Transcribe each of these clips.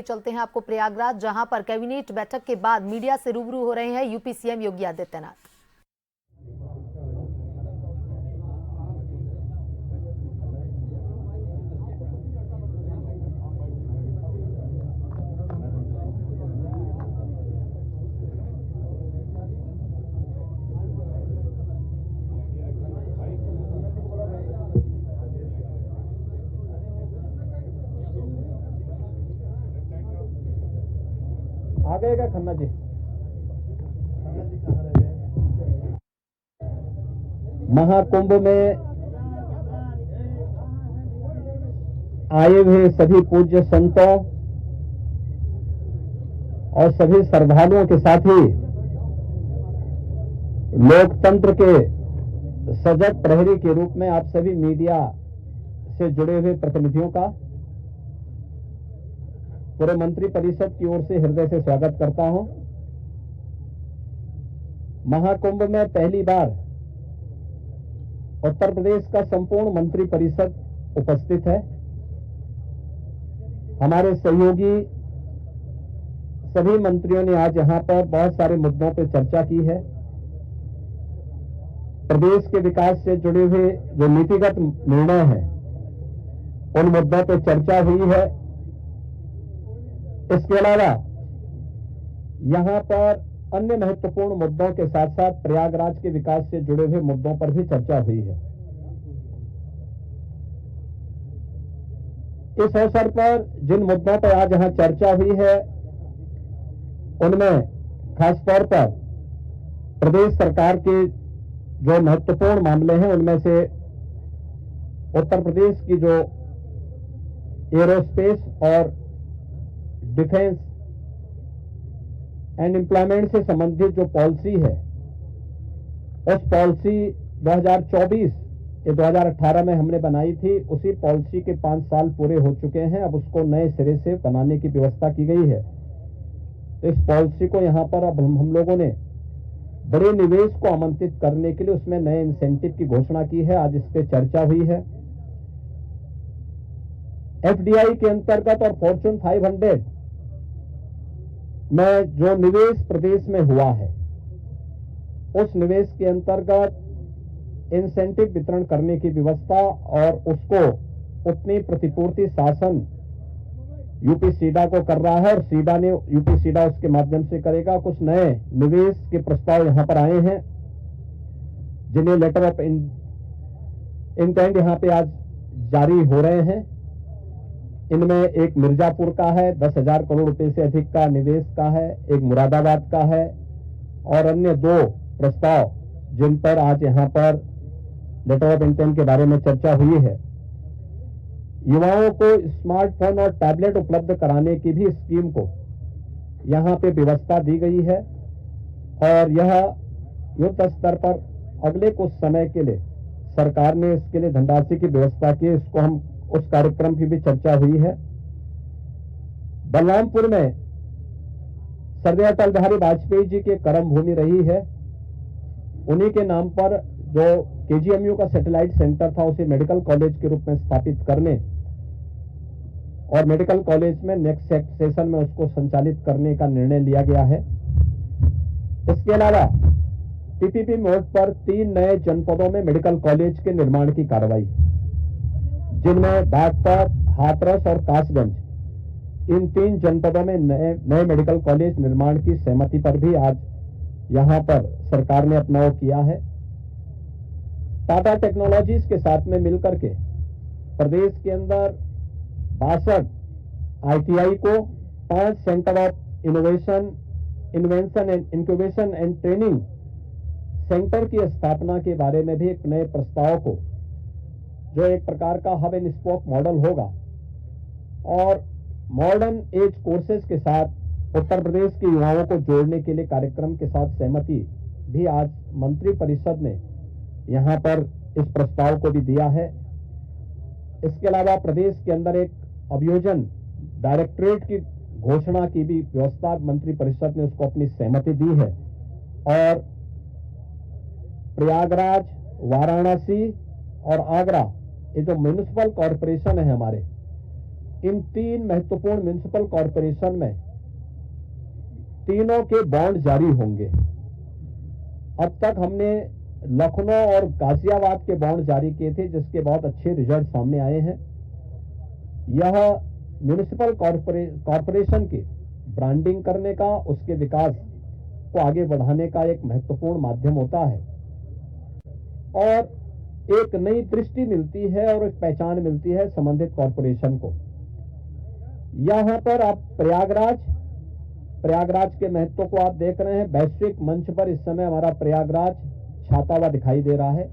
चलते हैं आपको प्रयागराज, जहां पर कैबिनेट बैठक के बाद मीडिया से रूबरू हो रहे हैं यूपी सीएम योगी आदित्यनाथ। आ गए क्या खन्ना जी? महाकुंभ में आए हुए सभी पूज्य संतों और सभी श्रद्धालुओं के साथ ही लोकतंत्र के सजग प्रहरी के रूप में आप सभी मीडिया से जुड़े हुए प्रतिनिधियों का पूरे मंत्री परिषद की ओर से हृदय से स्वागत करता हूं। महाकुंभ में पहली बार उत्तर प्रदेश का संपूर्ण मंत्री परिषद उपस्थित है। हमारे सहयोगी सभी मंत्रियों ने आज यहां पर बहुत सारे मुद्दों पर चर्चा की है। प्रदेश के विकास से जुड़े हुए जो नीतिगत निर्णय हैं उन मुद्दों पर चर्चा हुई है। इसके अलावा यहां पर अन्य महत्वपूर्ण मुद्दों के साथ साथ प्रयागराज के विकास से जुड़े हुए मुद्दों पर भी चर्चा हुई है। इस अवसर पर जिन मुद्दों पर आज यहां चर्चा हुई है उनमें खासतौर पर प्रदेश सरकार के जो महत्वपूर्ण मामले हैं उनमें से उत्तर प्रदेश की जो एरोस्पेस और डिफेंस एंड एम्प्लॉयमेंट से संबंधित जो पॉलिसी है उस पॉलिसी 2024 ये 2018 में हमने बनाई थी, उसी पॉलिसी के 5 साल पूरे हो चुके हैं। अब उसको नए सिरे से बनाने की व्यवस्था की गई है। तो इस पॉलिसी को यहां पर अब हम लोगों ने बड़े निवेश को आमंत्रित करने के लिए उसमें नए इंसेंटिव की घोषणा की है। आज इस पर चर्चा हुई है। एफडीआई के अंतर्गत और फॉर्च्यून 500 में जो निवेश प्रदेश में हुआ है उस निवेश के अंतर्गत इंसेंटिव वितरण करने की व्यवस्था और उसको उतनी प्रतिपूर्ति शासन यूपी सीडा को कर रहा है और सीडा ने यूपी सीडा उसके माध्यम से करेगा। कुछ नए निवेश के प्रस्ताव यहां पर आए हैं जिन्हें लेटर ऑफ इंटेंट यहां पे आज जारी हो रहे हैं। इनमें एक मिर्जापुर का है, 10,000 करोड़ रुपए से अधिक का निवेश का है, एक मुरादाबाद का है और अन्य 2 प्रस्ताव जिन पर आज यहां पर लेटर ऑफ इंटेंट के बारे में चर्चा हुई है। युवाओं को स्मार्टफोन और टैबलेट उपलब्ध कराने की भी स्कीम को यहां पे व्यवस्था दी गई है और यह युद्ध स्तर पर अगले कुछ समय के लिए सरकार ने इसके लिए धनराशि की व्यवस्था की। इसको हम उस कार्यक्रम की भी चर्चा हुई है। बलरामपुर में स्वर्गीय अटल बिहारी वाजपेयी जी की कर्म भूमि रही है। उन्हीं के नाम पर जो केजीएमयू का सैटेलाइट सेंटर था उसे मेडिकल कॉलेज के रूप में स्थापित करने और मेडिकल कॉलेज में नेक्स्ट सेशन में उसको संचालित करने का निर्णय लिया गया है। इसके अलावा पीपीपी मोड पर 3 नए जनपदों में मेडिकल कॉलेज के निर्माण की कार्रवाई, जिनमें बागपत, हाथरस और कासगंज, इन 3 जनपदों में नए मेडिकल कॉलेज निर्माण की सहमति पर भी आज यहां पर सरकार ने अपना वो किया है। टाटा टेक्नोलॉजीज के साथ में मिलकर के प्रदेश के अंदर 62 आईटीआई को 5 centre of invention and incubation and training centre की स्थापना के बारे में भी एक नए प्रस्ताव को, जो एक प्रकार का हब एंड स्पोक मॉडल होगा और मॉडर्न एज कोर्सेज के साथ उत्तर प्रदेश के युवाओं को जोड़ने के लिए कार्यक्रम के साथ सहमति भी आज मंत्री परिषद ने यहां पर इस प्रस्ताव को भी दिया है। इसके अलावा प्रदेश के अंदर एक अभियोजन डायरेक्टरेट की घोषणा की भी व्यवस्था मंत्री परिषद ने उसको अपनी सहमति दी है और प्रयागराज, वाराणसी और आगरा, ये जो म्युनिसिपल कॉरपोरेशन है हमारे, इन 3 महत्वपूर्ण म्युनिसिपल कॉरपोरेशन में तीनों के बॉन्ड जारी होंगे। अब तक हमने लखनऊ और गाजियाबाद के बॉन्ड जारी किए थे, जिसके बहुत अच्छे रिजल्ट सामने आए हैं। यह म्युनिसिपल कॉरपोरेशन के ब्रांडिंग करने का, उसके विकास को आगे बढ़ाने का एक महत्वपूर्ण माध्यम होता है और एक नई दृष्टि मिलती है और एक पहचान मिलती है संबंधित कॉरपोरेशन को। यहां पर आप प्रयागराज के महत्व को आप देख रहे हैं। वैश्विक मंच पर इस समय हमारा प्रयागराज छाता हुआ दिखाई दे रहा है।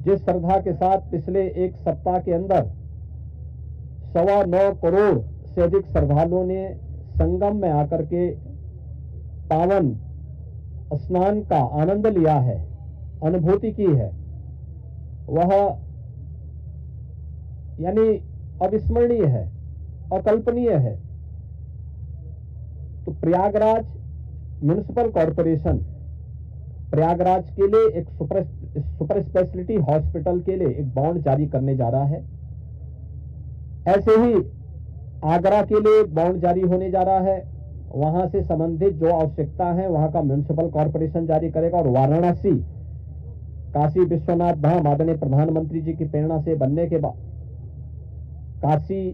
जिस श्रद्धा के साथ पिछले एक सप्ताह के अंदर 9.25 करोड़ से अधिक श्रद्धालुओं ने संगम में आकर के पावन स्नान का आनंद लिया है, अनुभूति की है, वह यानी अविस्मरणीय है, अकल्पनीय है। तो प्रयागराज म्युनिसिपल कॉरपोरेशन प्रयागराज के लिए एक सुपर स्पेशलिटी हॉस्पिटल के लिए एक बॉन्ड जारी करने जा रहा है। ऐसे ही आगरा के लिए एक बॉन्ड जारी होने जा रहा है। वहां से संबंधित जो आवश्यकता है वहां का म्युनिसिपल कॉरपोरेशन जारी करेगा। और वाराणसी काशी विश्वनाथ धाम आदरणीय प्रधानमंत्री जी की प्रेरणा से बनने के बाद काशी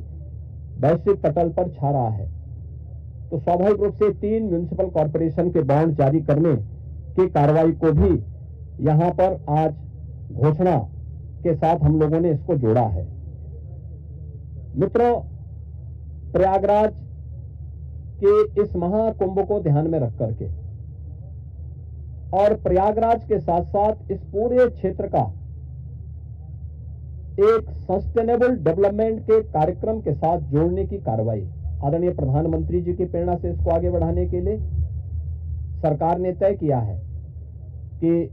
वैश्विक पटल पर छा रहा है। तो स्वाभाविक रूप से 3 म्युनिसिपल कॉरपोरेशन के बॉन्ड जारी करने की कार्रवाई को भी यहां पर आज घोषणा के साथ हम लोगों ने इसको जोड़ा है। मित्रों, प्रयागराज के इस महाकुंभ को ध्यान में रख करके और प्रयागराज के साथ साथ इस पूरे क्षेत्र का एक सस्टेनेबल डेवलपमेंट के कार्यक्रम के साथ जोड़ने की कार्रवाई आदरणीय प्रधानमंत्री जी की प्रेरणा से इसको आगे बढ़ाने के लिए सरकार ने तय किया है कि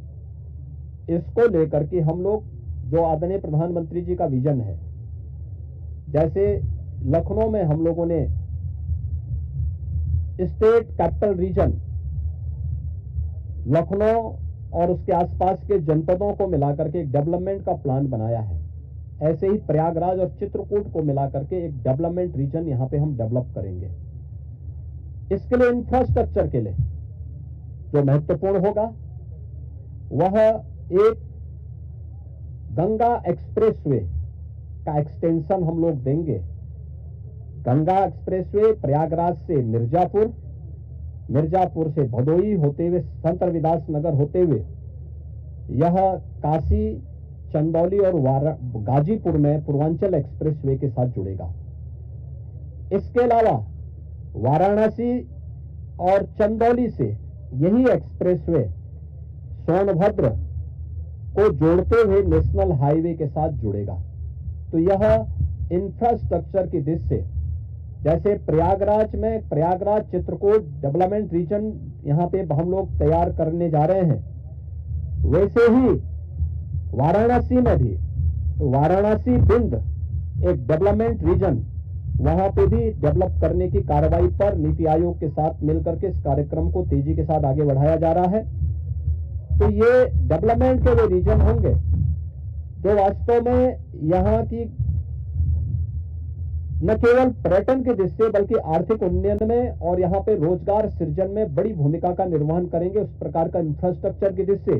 इसको लेकर के हम लोग जो आदरणीय प्रधानमंत्री जी का विजन है, जैसे लखनऊ में हम लोगों ने स्टेट कैपिटल रीजन लखनऊ और उसके आसपास के जनपदों को मिलाकर के एक डेवलपमेंट का प्लान बनाया है, ऐसे ही प्रयागराज और चित्रकूट को मिलाकर के एक डेवलपमेंट रीजन यहां पे हम डेवलप करेंगे। इसके लिए इंफ्रास्ट्रक्चर के लिए जो महत्वपूर्ण होगा वह एक गंगा एक्सप्रेसवे का एक्सटेंशन हम लोग देंगे। गंगा एक्सप्रेसवे प्रयागराज से मिर्जापुर से भदोई होते हुए संत रविदास नगर होते हुए यह काशी, चंदौली और गाजीपुर में पूर्वांचल एक्सप्रेसवे के साथ जुड़ेगा। इसके अलावा वाराणसी और चंदौली से यही एक्सप्रेसवे सोनभद्र को जोड़ते हुए नेशनल हाईवे के साथ जुड़ेगा। तो यह इंफ्रास्ट्रक्चर की दृष्टि से जैसे प्रयागराज में प्रयागराज चित्रकूट डेवलपमेंट रीजन यहां पे हम लोग तैयार करने जा रहे हैं, वैसे ही वाराणसी में भी वाराणसी बिंद एक डेवलपमेंट रीजन वहां पे भी डेवलप करने की कार्रवाई पर नीति आयोग के साथ मिलकर के इस कार्यक्रम को तेजी के साथ आगे बढ़ाया जा रहा है। तो ये डेवलपमेंट के वे रीजन होंगे जो वास्तव में यहाँ की न केवल पर्यटन की दृष्टि से बल्कि आर्थिक उन्नयन में और यहाँ पे रोजगार सृजन में बड़ी भूमिका का निर्वहन करेंगे। उस प्रकार का इंफ्रास्ट्रक्चर की दृष्टि से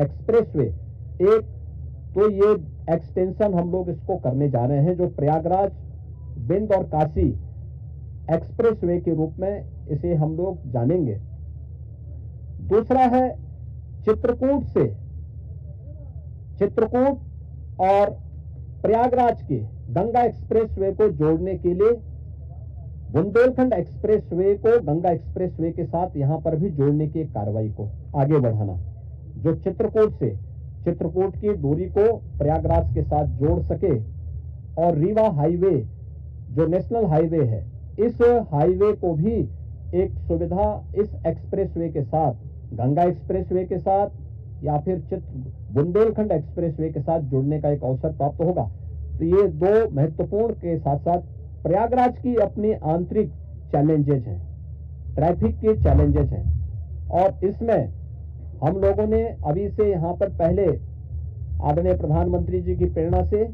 एक्सप्रेसवे एक तो ये एक्सटेंशन हम लोग इसको करने जा रहे हैं जो प्रयागराज, बिंद और काशी एक्सप्रेसवे के रूप में इसे हम लोग जानेंगे। दूसरा है चित्रकूट और प्रयागराज के गंगा एक्सप्रेसवे को जोड़ने के लिए बुंदेलखंड एक्सप्रेसवे को गंगा एक्सप्रेसवे के साथ यहां पर भी जोड़ने की कार्रवाई को आगे बढ़ाना, जो चित्रकूट की दूरी को प्रयागराज के साथ जोड़ सके और रीवा हाईवे जो नेशनल हाईवे है, इस हाईवे को भी एक सुविधा इस एक्सप्रेसवे के साथ, गंगा एक्सप्रेसवे के साथ या फिर बुंदेलखंड एक्सप्रेसवे के साथ जुड़ने का एक अवसर प्राप्त होगा। तो ये दो महत्वपूर्ण के साथ साथ प्रयागराज की अपनी आंतरिक चैलेंजेस हैं, ट्रैफिक के चैलेंजेस हैं, और इसमें हम लोगों ने अभी से यहाँ पर पहले आदरणीय प्रधानमंत्री जी की प्रेरणा से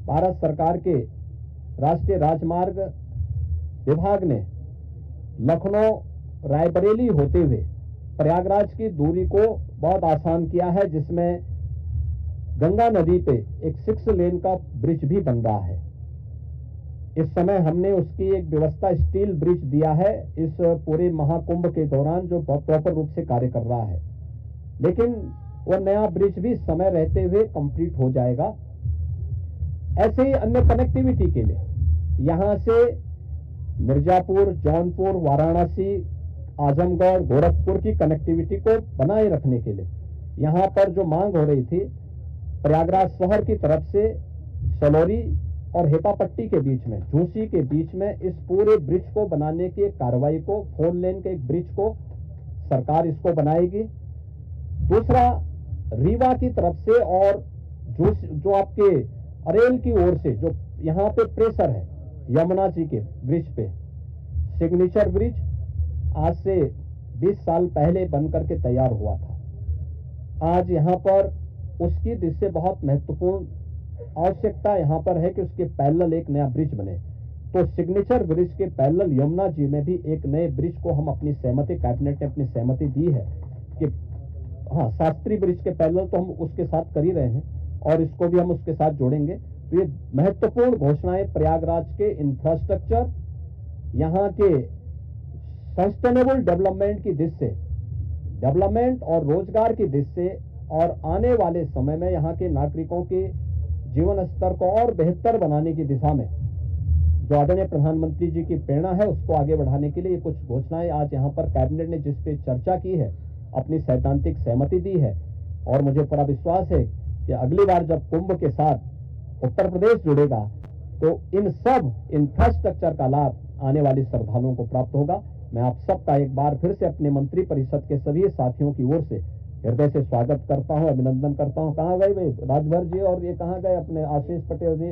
भारत सरकार के राष्ट्रीय राजमार्ग विभाग ने लखनऊ रायबरेली होते हुए प्रयागराज की दूरी को बहुत आसान किया है, जिसमें गंगा नदी पे एक 6 लेन का ब्रिज भी बन रहा है। इस समय हमने उसकी एक व्यवस्था स्टील ब्रिज दिया है इस पूरे महाकुंभ के दौरान, जो प्रॉपर रूप से कार्य कर रहा है, लेकिन वो नया ब्रिज भी समय रहते हुए कंप्लीट हो जाएगा। ऐसे ही अन्य कनेक्टिविटी के लिए यहां से मिर्जापुर, जौनपुर, वाराणसी, आजमगढ़, गोरखपुर की कनेक्टिविटी को बनाए रखने के लिए यहां पर जो मांग हो रही थी, प्रयागराज शहर की तरफ से सलौरी और हेपापट्टी के बीच में, झूसी के बीच में इस पूरे ब्रिज को बनाने की कार्रवाई को, 4 लेन के एक ब्रिज को सरकार इसको बनाएगी। दूसरा, रीवा की तरफ से और जो आपके अरेल की ओर से जो यहाँ पे प्रेशर है यमुना जी के ब्रिज पे, सिग्नेचर ब्रिज आज से 20 साल पहले बनकर के तैयार हुआ था। आज यहाँ पर उसकी जिससे बहुत महत्वपूर्ण आवश्यकता यहाँ पर है कि उसके पैरेलल एक नया ब्रिज बने। तो सिग्नेचर ब्रिज के पैरेलल यमुना जी में भी एक नए ब्रिज को हम अपनी सहमति, कैबिनेट ने अपनी सहमति दी है कि हाँ, शास्त्री ब्रिज के पैरेलल तो हम उसके साथ कर ही रहे हैं और इसको भी हम उसके साथ जोड़ेंगे। तो ये महत्वपूर्ण घोषणाएं प्रयागराज के इंफ्रास्ट्रक्चर, यहाँ के सस्टेनेबल डेवलपमेंट की दृष्टि से, डेवलपमेंट और रोजगार की दृष्टि से, और आने वाले समय में यहाँ के नागरिकों के जीवन स्तर को और बेहतर बनाने की दिशा में जो आदरणीय प्रधानमंत्री जी की प्रेरणा है उसको आगे बढ़ाने के लिए ये कुछ घोषणाएं आज यहाँ पर कैबिनेट ने जिस पे चर्चा की है, अपनी सैद्धांतिक सहमति दी है। और मुझे पूरा विश्वास है कि अगली बार जब कुंभ के साथ उत्तर प्रदेश जुड़ेगा तो इन सब इंफ्रास्ट्रक्चर का लाभ आने वाले श्रद्धालुओं को प्राप्त होगा। मैं आप सबका एक बार फिर से अपने मंत्री परिषद के सभी साथियों की ओर से हृदय से स्वागत करता हूं, अभिनंदन करता हूं। कहाँ गए भाई राजभर जी, और ये कहाँ गए अपने आशीष पटेल जी,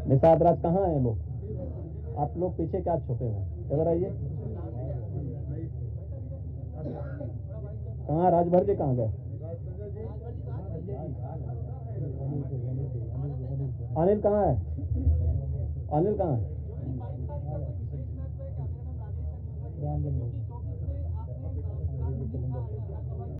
निषाद राज, कहाँ है लोग? आप लोग पीछे क्या छुपे हुए? इधर आइए। कहाँ राजभर जी, कहाँ गए? अनिल कहाँ है? अनिल कहाँ है?